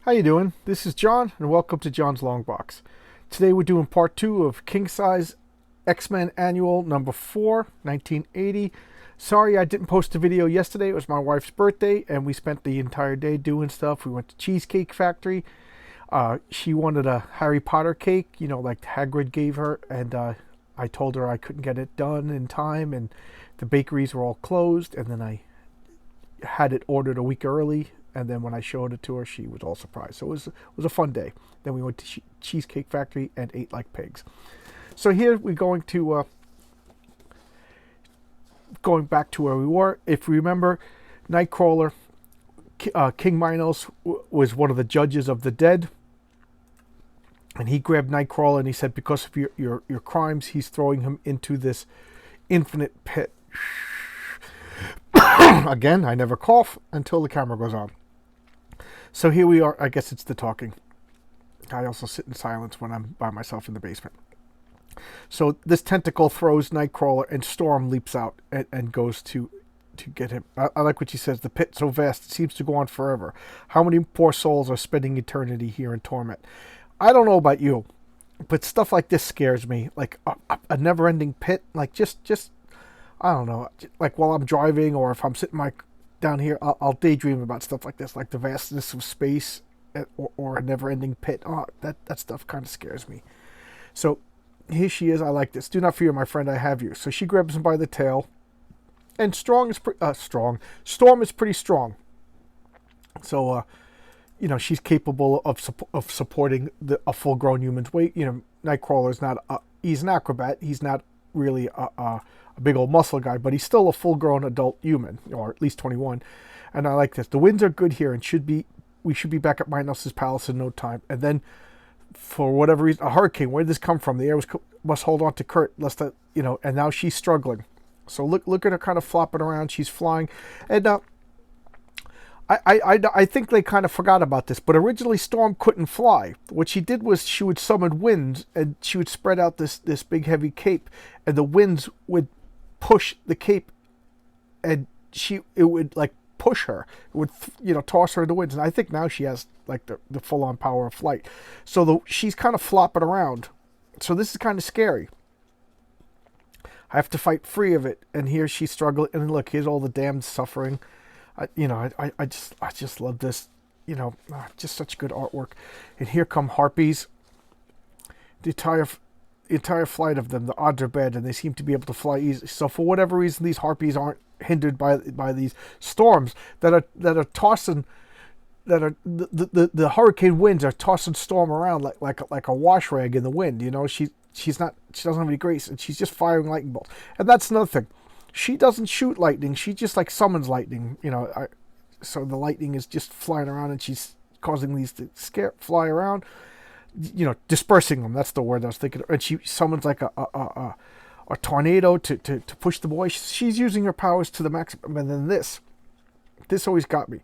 How you doing? This is John, and welcome to John's Long Box. Today we're doing part 2 of King Size X-Men Annual number 4, 1980. Sorry I didn't post a video yesterday. It was my wife's birthday, and we spent the entire day doing stuff. We went to Cheesecake Factory. She wanted a Harry Potter cake, like Hagrid gave her, and I told her I couldn't get it done in time, and the bakeries were all closed, and then I had it ordered a week early. And then when I showed it to her, she was all surprised. So it was a fun day. Then we went to Cheesecake Factory and ate like pigs. So here we're going back to where we were. If you remember, Nightcrawler, King Minos was one of the judges of the dead. And he grabbed Nightcrawler and he said, because of your crimes, he's throwing him into this infinite pit. Again, I never cough until the camera goes on. So here we are. I guess it's the talking. I also sit in silence when I'm by myself in the basement. So this tentacle throws Nightcrawler, and Storm leaps out and goes to get him. I like what she says. The pit so vast, it seems to go on forever. How many poor souls are spending eternity here in torment? I don't know about you, but stuff like this scares me. Like a never-ending pit. Like just I don't know. Like while I'm driving, or if I'm sitting down here, I'll daydream about stuff like this, like the vastness of space, or a never-ending pit. Oh, that stuff kind of scares me. So here she is. I like this. Do not fear, my friend. I have you. So she grabs him by the tail, and Storm is pretty strong. So she's capable of supporting a full-grown human's weight. Nightcrawler is not. He's an acrobat. He's not really a big old muscle guy, but he's still a full-grown adult human, or at least 21. And I like this. The winds are good here, and we should be back at Minos' palace in no time. And then, for whatever reason, a hurricane. Where did this come from? The air must hold on to Kurt, and now she's struggling. So look at her kind of flopping around. She's flying, and I think they kind of forgot about this, but originally Storm couldn't fly. What she did was she would summon winds, and she would spread out this big heavy cape, and the winds would push the cape, and it would like push her. It would toss her in the winds. And I think now she has like the full on power of flight. So she's kind of flopping around. So this is kind of scary. I have to fight free of it, and here she's struggling. And look, here's all the damned suffering. I just love this, just such good artwork. And here come harpies. The entire flight of them, the odds are bad, and they seem to be able to fly easily. So for whatever reason, these harpies aren't hindered by these storms that are tossing, that are the hurricane winds are tossing Storm around like a wash rag in the wind. She doesn't have any grace, and she's just firing lightning bolts. And that's another thing. She doesn't shoot lightning. She just like summons lightning. So the lightning is just flying around, and she's causing these to fly around. Dispersing them. That's the word I was thinking. And she summons like a tornado to push the boy. She's using her powers to the maximum. And then this always got me.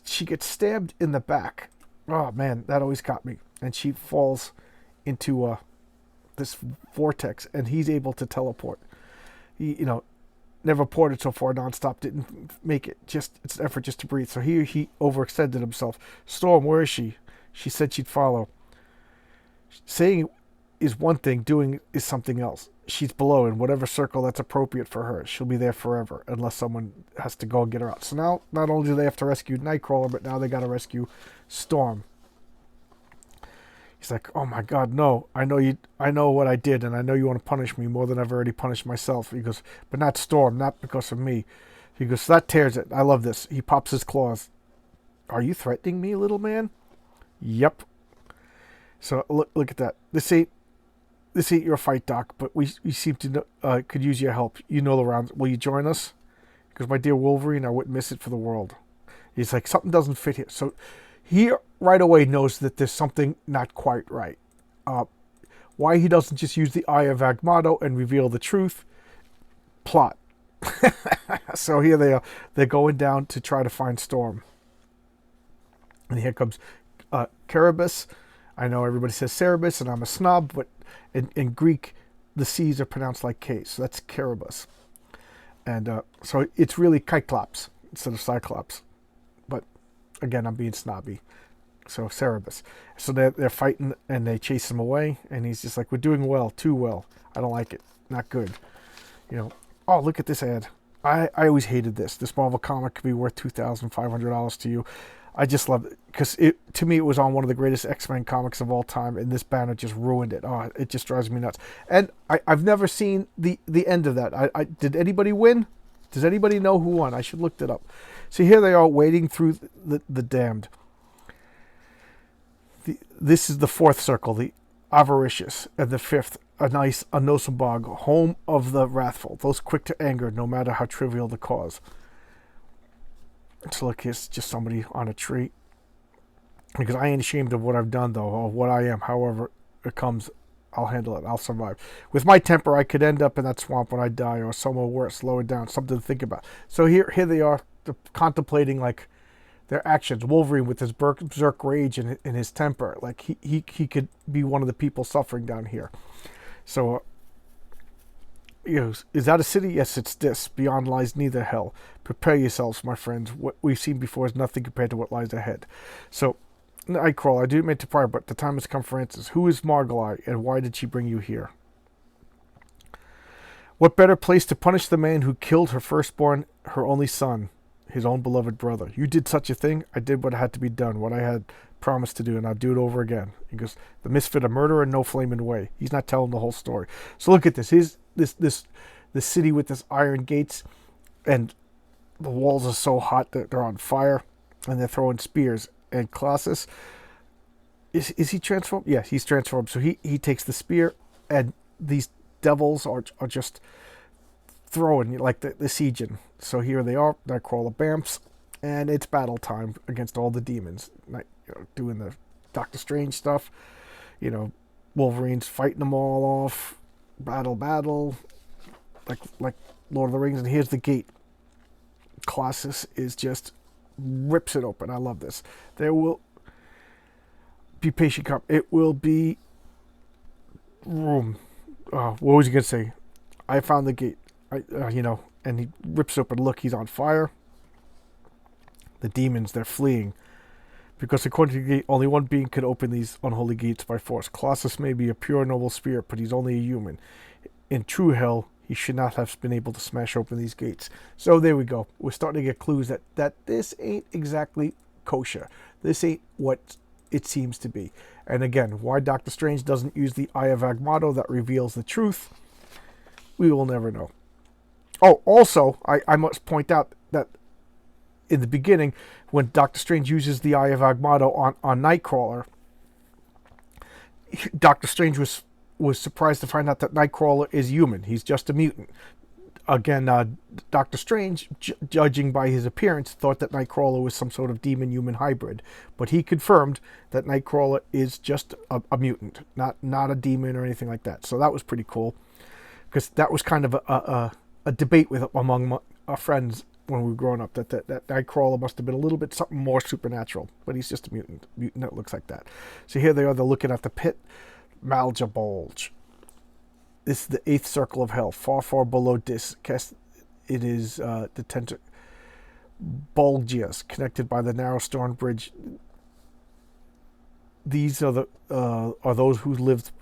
She gets stabbed in the back. Oh man, that always got me. And she falls into this vortex, and he's able to teleport. He, never ported so far nonstop, didn't make it. It's an effort just to breathe. So here he overextended himself. Storm, where is she? She said she'd follow. Saying is one thing, doing is something else. She's below in whatever circle that's appropriate for her. She'll be there forever, unless someone has to go and get her out. So now, not only do they have to rescue Nightcrawler, but now they got to rescue Storm. He's like, oh my God, no! I know what I did, and I know you want to punish me more than I've already punished myself. He goes, but not Storm, not because of me. He goes, that tears it. I love this. He pops his claws. Are you threatening me, little man? Yep. So look at that. This ain't your fight, Doc, but we seem to could use your help. You know the rounds. Will you join us? Because my dear Wolverine, I wouldn't miss it for the world. He's like, something doesn't fit here. So he right away knows that there's something not quite right. Why he doesn't just use the Eye of Agamotto and reveal the truth? Plot. So here they are. They're going down to try to find Storm. And here comes Cerebus. I know everybody says Cerebus, and I'm a snob, but in Greek, the C's are pronounced like K's. So that's Cerebus. And so it's really Cyclops instead of Cyclops. But again, I'm being snobby. So Cerebus. So they're fighting and they chase him away, and he's just like, "We're doing well, too well. I don't like it. Not good." You know. Oh, look at this ad. I always hated this. This Marvel comic could be worth $2,500 to you. I just love it because to me it was on one of the greatest X-Men comics of all time, and this banner just ruined it. Oh, it just drives me nuts. And I've never seen the end of that. Did anybody win? Does anybody know who won? I should look it up. See, here they are wading through the damned. This is the fourth circle, the avaricious, and the fifth, a nice Anosabog, home of the wrathful, those quick to anger, no matter how trivial the cause. So look, here's just somebody on a tree. Because I ain't ashamed of what I've done, though, or what I am. However it comes, I'll handle it. I'll survive. With my temper, I could end up in that swamp when I die, or somewhere worse, lower down. Something to think about. So here they are, contemplating like their actions. Wolverine with his berserk rage and his temper, like he could be one of the people suffering down here. So, is that a city? Yes, it's this. Beyond lies neither hell. Prepare yourselves, my friends. What we've seen before is nothing compared to what lies ahead. So, Nightcrawler, I do admit to prior, but the time has come for answers. Who is Margolai, and why did she bring you here? What better place to punish the man who killed her firstborn, her only son, his own beloved brother? You did such a thing. I did what had to be done, what I had promised to do, and I'll do it over again. He goes, the misfit, a murderer, no flaming way. He's not telling the whole story. So look at this. This city with this iron gates, and the walls are so hot that they're on fire, and they're throwing spears. And Colossus, is he transformed? Yeah, he's transformed. So he takes the spear, and these devils are just throwing like the sieging. So here they are, Nightcrawler Bamps, and it's battle time against all the demons. Doing the Doctor Strange stuff. Wolverine's fighting them all off. Battle, like Lord of the Rings. And here's the gate. Colossus is just rips it open. I love this. There will be patient. It will be room. What was he gonna say? I found the gate. And he rips open. Look, he's on fire. The demons, they're fleeing. Because according to the gate, only one being could open these unholy gates by force. Colossus may be a pure, noble spirit, but he's only a human. In true hell, he should not have been able to smash open these gates. So there we go. We're starting to get clues that this ain't exactly kosher. This ain't what it seems to be. And again, why Doctor Strange doesn't use the Eye of Agamotto that reveals the truth, we will never know. Oh, also, I must point out that in the beginning, when Doctor Strange uses the Eye of Agamotto on Nightcrawler, Doctor Strange was surprised to find out that Nightcrawler is human. He's just a mutant. Again, Doctor Strange, judging by his appearance, thought that Nightcrawler was some sort of demon-human hybrid. But he confirmed that Nightcrawler is just a mutant, not a demon or anything like that. So that was pretty cool. Because that was kind of a debate among our friends when we were growing up, that Nightcrawler must have been a little bit something more supernatural, but he's just a mutant that looks like that. So here they are, they're looking at the pit. Malja Bulge. This is the 8th circle of hell, far, far below Dis. It is the Bulgias, connected by the narrow stone bridge. These are those who lived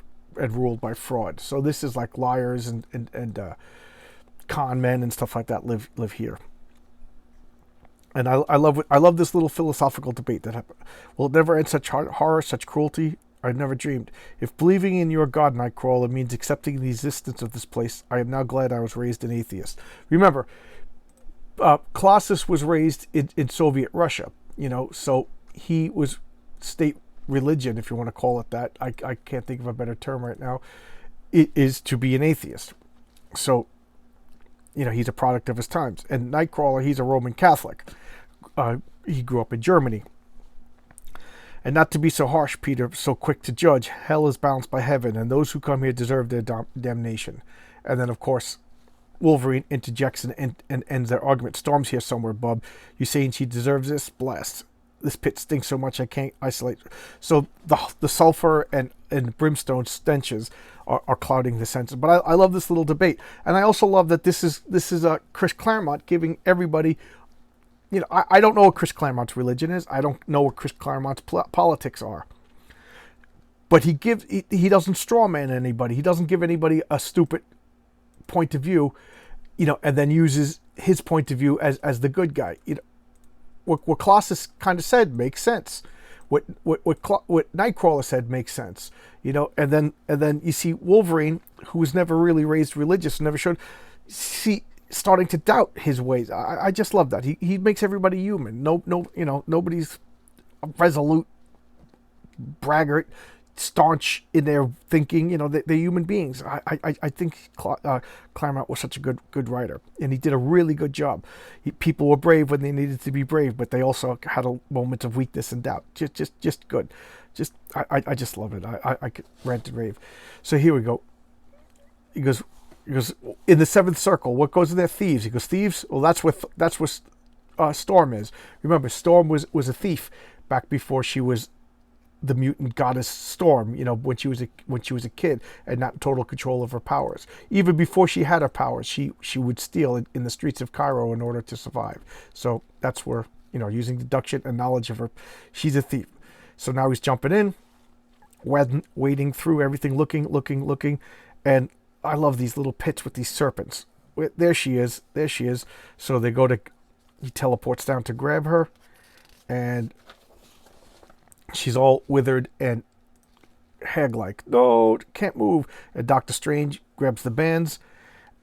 and ruled by fraud. So this is like liars and con men and stuff like that live here. And I love this little philosophical debate that happened. Will it never end such horror, such cruelty? I'd never dreamed. If believing in your God, Nightcrawler, means accepting the existence of this place, I am now glad I was raised an atheist. Remember, Colossus was raised in Soviet Russia, so he was state religion, if you want to call it that. I can't think of a better term right now. It is to be an atheist. So, he's a product of his times. And Nightcrawler, he's a Roman Catholic. He grew up in Germany. And not to be so harsh, Peter, so quick to judge, hell is balanced by heaven, and those who come here deserve their damnation. And then, of course, Wolverine interjects and ends their argument. Storm's here somewhere, bub. You saying she deserves this? Blast. This pit stinks so much I can't isolate. So the sulfur and brimstone stenches are clouding the senses. But I love this little debate. And I also love that this is Chris Claremont giving everybody I don't know what Chris Claremont's religion is. I don't know what Chris Claremont's politics are. But he doesn't strawman anybody. He doesn't give anybody a stupid point of view, and then uses his point of view as the good guy. What Colossus kind of said makes sense. What Nightcrawler said makes sense. And then you see Wolverine, who was never really raised religious, never showed, starting to doubt his ways. I just love that. He makes everybody human. Nobody's a resolute braggart, staunch in their thinking. They're human beings. I think Claremont was such a good writer, and he did a really good job. People were brave when they needed to be brave, but they also had a moment of weakness and doubt. Just good. I just love it. I could rant and rave. So here we go. He goes in the seventh circle. What goes in there? Thieves. He goes, thieves. Well, that's what Storm is. Remember, Storm was a thief back before she was the mutant goddess Storm, when she was a kid and not in total control of her powers. Even before she had her powers, she would steal in the streets of Cairo in order to survive. So that's where, using deduction and knowledge of her, she's a thief. So now he's jumping in, wading through everything, looking, and I love these little pits with these serpents. There she is. So he teleports down to grab her, and she's all withered and hag-like. No, can't move. And Doctor Strange grabs the bands,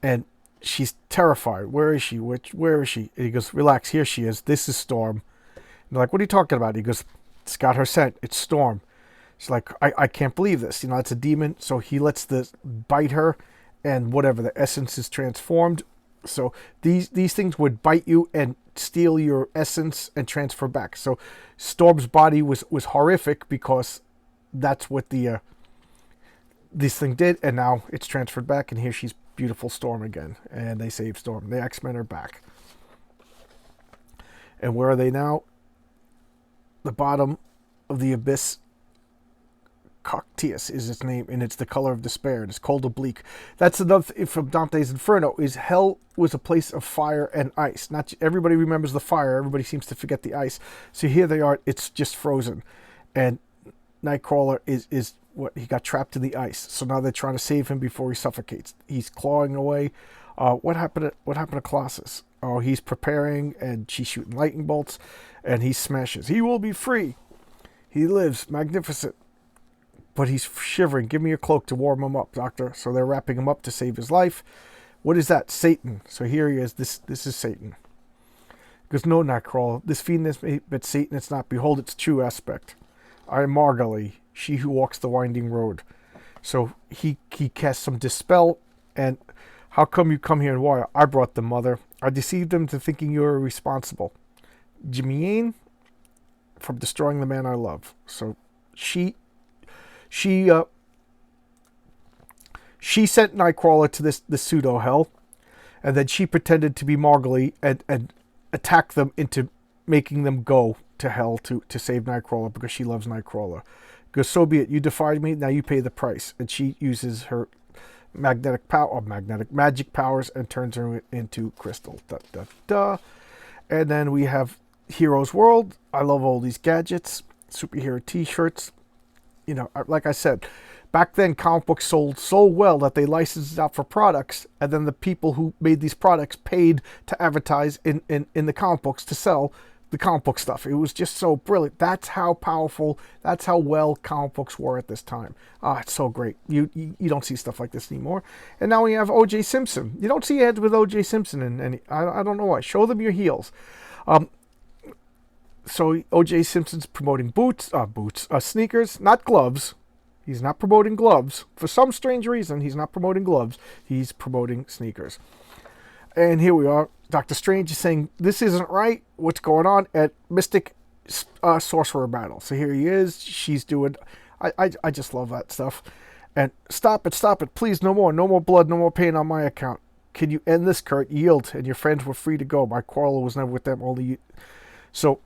and she's terrified. Where is she? Where is she? And he goes, relax, here she is. This is Storm. And they're like, what are you talking about? He goes, it's got her scent. It's Storm. She's like, I can't believe this. It's a demon. So he lets the bite her, and whatever, the essence is transformed. So these things would bite you and steal your essence and transfer back. So Storm's body was horrific because that's what this thing did, and now it's transferred back, and here she's beautiful Storm again, and they save Storm. The X-Men are back. And where are they now? The bottom of the abyss. Coctius is its name, and it's the color of despair. It's cold oblique. That's another thing from Dante's Inferno. Is hell was a place of fire and ice. Not everybody remembers the fire. Everybody seems to forget the ice. So here they are. It's just frozen, and Nightcrawler is what he got trapped in the ice. So now they're trying to save him before he suffocates. He's clawing away. What happened to Colossus? Oh, he's preparing, and she's shooting lightning bolts, and he smashes. He will be free. He lives, magnificent. But he's shivering. Give me your cloak to warm him up, Doctor. So they're wrapping him up to save his life. What is that? Satan. So here he is. This is Satan. He goes, no, Nightcrawler. This fiend is but Satan it's not. Behold its true aspect. I am Margaly, she who walks the winding road. So he casts some dispel. And how come you come here and why? I brought them, Mother. I deceived them into thinking you were responsible. Jimian from destroying the man I love. So she sent Nightcrawler to this pseudo hell, and then she pretended to be Margaly and attacked them into making them go to hell to save Nightcrawler because she loves Nightcrawler. Because so be it. You defied me, now you pay the price. And she uses her magic powers and turns her into crystal. And then we have Heroes World. I love all these gadgets, superhero T-shirts. Like I said, back then comic books sold so well that they licensed it out for products, and then the people who made these products paid to advertise in the comic books to sell the comic book stuff. It was just so brilliant. That's how powerful, that's how well comic books were at this time. It's so great. You don't see stuff like this anymore. And now we have O.J. Simpson. You don't see ads with O.J. Simpson in any. I don't know why. Show them your heels. So O.J. Simpson's promoting sneakers, not gloves. He's not promoting gloves. For some strange reason, he's not promoting gloves. He's promoting sneakers. And here we are. Doctor Strange is saying, this isn't right. What's going on at Mystic Sorcerer Battle? So here he is. She's doing... I just love that stuff. And stop it. Please, no more blood, no more pain on my account. Can you end this, Kurt? Yield, and your friends were free to go. My quarrel was never with them, only you. So...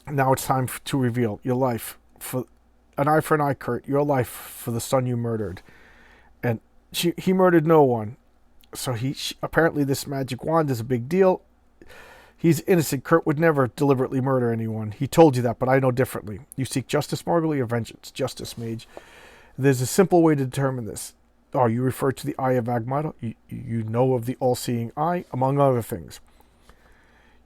now it's time to reveal your life for an eye for an eye, Kurt. Your life for the son you murdered, and he murdered no one. So apparently this magic wand is a big deal. He's innocent. Kurt would never deliberately murder anyone. He told you that, but I know differently. You seek justice, Margulie, or vengeance? Justice, Mage. There's a simple way to determine this. Oh, you refer to the Eye of Agamotto? You know of the all-seeing eye, among other things.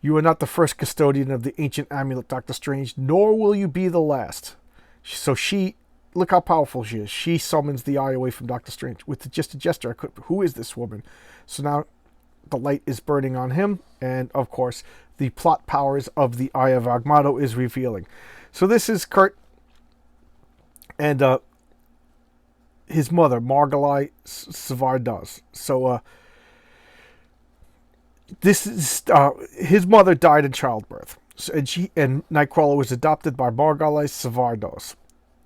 You are not the first custodian of the ancient amulet, Doctor Strange, nor will you be the last. So she, look how powerful she is. She summons the eye away from Doctor Strange with just a gesture. Who is this woman? So now the light is burning on him, and of course, the plot powers of the Eye of Agamotto is revealing. So this is Kurt and his mother, Margulie Savardos. So this is his mother died in childbirth, and Nightcrawler was adopted by Margulie Savardos.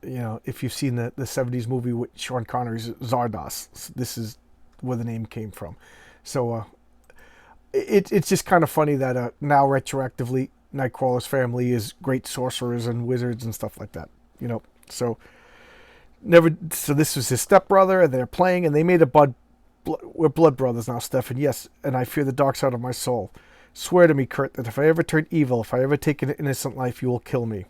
You know, if you've seen the 70s movie with Sean Connery's Zardos, this is where the name came from. So it's just kind of funny that now retroactively Nightcrawler's family is great sorcerers and wizards and stuff like that. You know, so this was his stepbrother, and they're playing, and they made we're blood brothers now, Stefan. Yes, and I fear the dark side of my soul. Swear to me, Kurt, that if I ever turn evil, if I ever take an innocent life, you will kill me.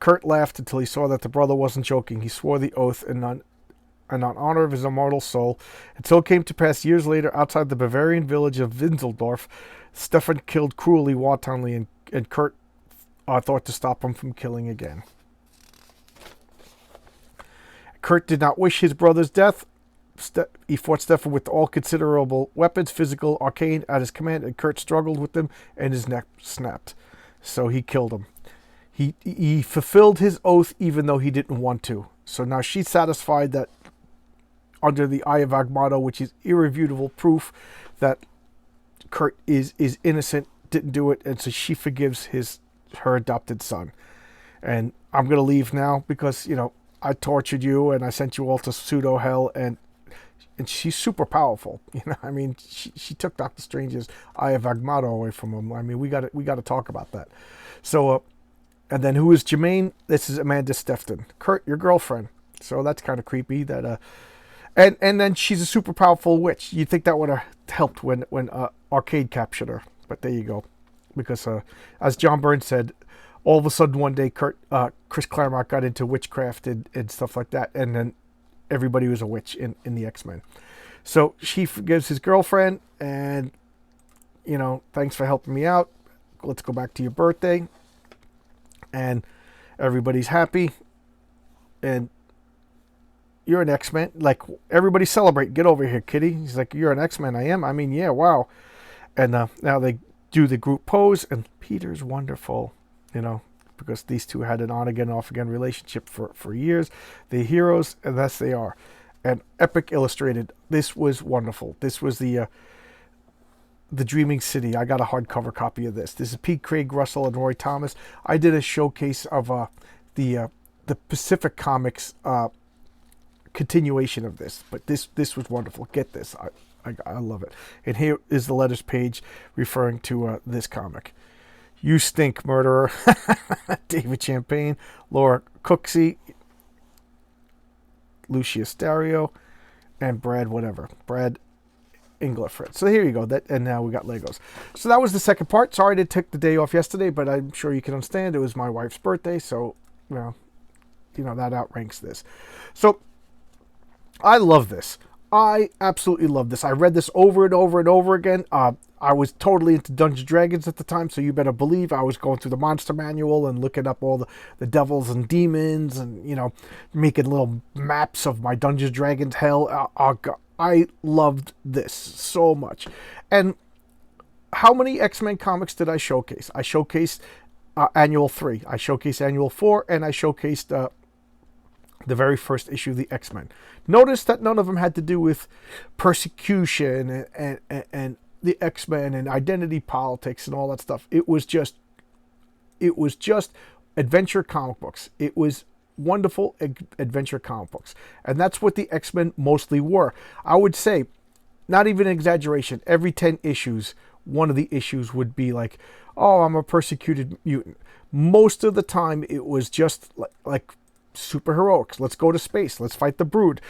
Kurt laughed until he saw that the brother wasn't joking. He swore the oath and on honor of his immortal soul. Until it came to pass years later, outside the Bavarian village of Winseldorf, Stefan killed cruelly, wantonly, and Kurt thought to stop him from killing again. Kurt did not wish his brother's death. He fought Stefan with all considerable weapons, physical, arcane, at his command, and Kurt struggled with them, and his neck snapped. So he killed him. He fulfilled his oath even though he didn't want to. So now she's satisfied that under the Eye of Agamotto, which is irrefutable proof that Kurt is innocent, didn't do it, and so she forgives her adopted son. And I'm going to leave now because, you know, I tortured you and I sent you all to pseudo hell, and she's super powerful. You know, I mean, she took Doctor Strange's Eye of Agamotto away from him. I mean, we got to talk about that. So, and then who is Jermaine? This is Amanda Stefton, Kurt, your girlfriend. So that's kind of creepy. That and then she's a super powerful witch. You'd think that would have helped when Arcade captured her, but there you go. Because as John Byrne said, all of a sudden one day Chris Claremont got into witchcraft and stuff like that, and then everybody was a witch in the X-Men. So she forgives his girlfriend, and, you know, thanks for helping me out. Let's go back to your birthday. And everybody's happy. And you're an X-Men. Like, everybody celebrate. Get over here, kitty. He's like, you're an X-Men. I am. I mean, yeah, wow. And now they do the group pose, and Peter's wonderful, you know, because these two had an on-again, off-again relationship for years. They're heroes, and thus they are. And Epic Illustrated, this was wonderful. This was the Dreaming City. I got a hardcover copy of this. This is Pete Craig Russell and Roy Thomas. I did a showcase of the Pacific Comics continuation of this, but this was wonderful. Get this. I love it. And here is the letters page referring to this comic. You stink, murderer. David Champagne, Laura Cooksey, Lucius Dario, and Brad Englefred. So here you go. And now we got Legos. So that was the second part. Sorry to take the day off yesterday, but I'm sure you can understand. It was my wife's birthday, so you know that outranks this. So I love this. I absolutely love this. I read this over and over and over again. I was totally into Dungeons & Dragons at the time, so you better believe I was going through the monster manual and looking up all the devils and demons and, you know, making little maps of my Dungeons & Dragons hell. I loved this so much. And how many X-Men comics did I showcase? I showcased Annual 3. I showcased Annual 4, and I showcased the very first issue of the X-Men. Notice that none of them had to do with persecution and the X-Men and identity politics and all that stuff. It was just adventure comic books. It was wonderful adventure comic books. And that's what the X-Men mostly were. I would say, not even an exaggeration, every 10 issues, one of the issues would be like, oh, I'm a persecuted mutant. Most of the time, it was just like superheroics. Let's go to space. Let's fight the Brood.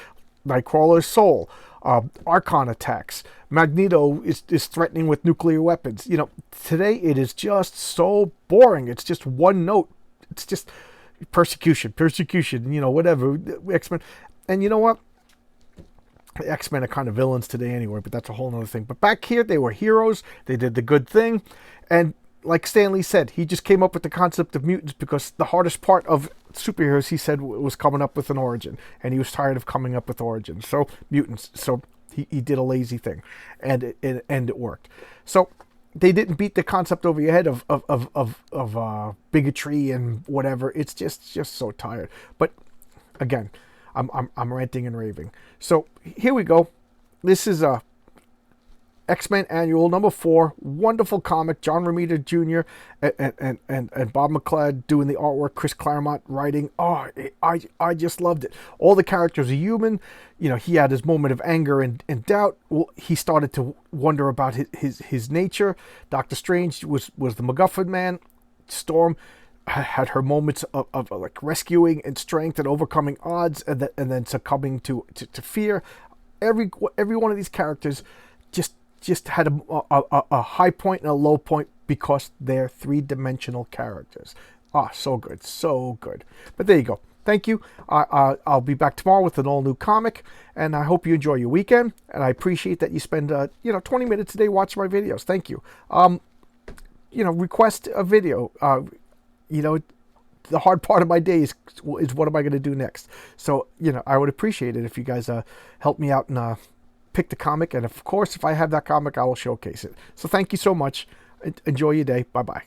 Nightcrawler's soul. Archon attacks. Magneto is threatening with nuclear weapons. You know, today it is just so boring. It's just one note. It's just persecution, you know, whatever. X-Men. And you know what? The X-Men are kind of villains today anyway, but that's a whole other thing. But back here, they were heroes. They did the good thing. And like Stan Lee said, he just came up with the concept of mutants because the hardest part of superheroes, he said, was coming up with an origin. And he was tired of coming up with origins. So, mutants. So, he did a lazy thing. And it worked. So, they didn't beat the concept over your head of bigotry and whatever. It's just so tired. But, again, I'm ranting and raving. So here we go. This is a X-Men Annual number 4. Wonderful comic. John Romita Jr. and Bob McLeod doing the artwork. Chris Claremont writing. Oh, I just loved it. All the characters are human. You know, he had his moment of anger and doubt. Well, he started to wonder about his nature. Doctor Strange was the MacGuffin man. Storm had her moments of like rescuing and strength and overcoming odds, and then succumbing to fear. Every one of these characters just had a high point and a low point because they're three-dimensional characters. So good, so good. But there you go. Thank you. I'll be back tomorrow with an all-new comic, and I hope you enjoy your weekend. And I appreciate that you spend 20 minutes a day watching my videos. Thank you. Request a video. The hard part of my day is what am I going to do next? So, I would appreciate it if you guys help me out and pick the comic. And of course, if I have that comic, I will showcase it. So thank you so much. Enjoy your day. Bye-bye.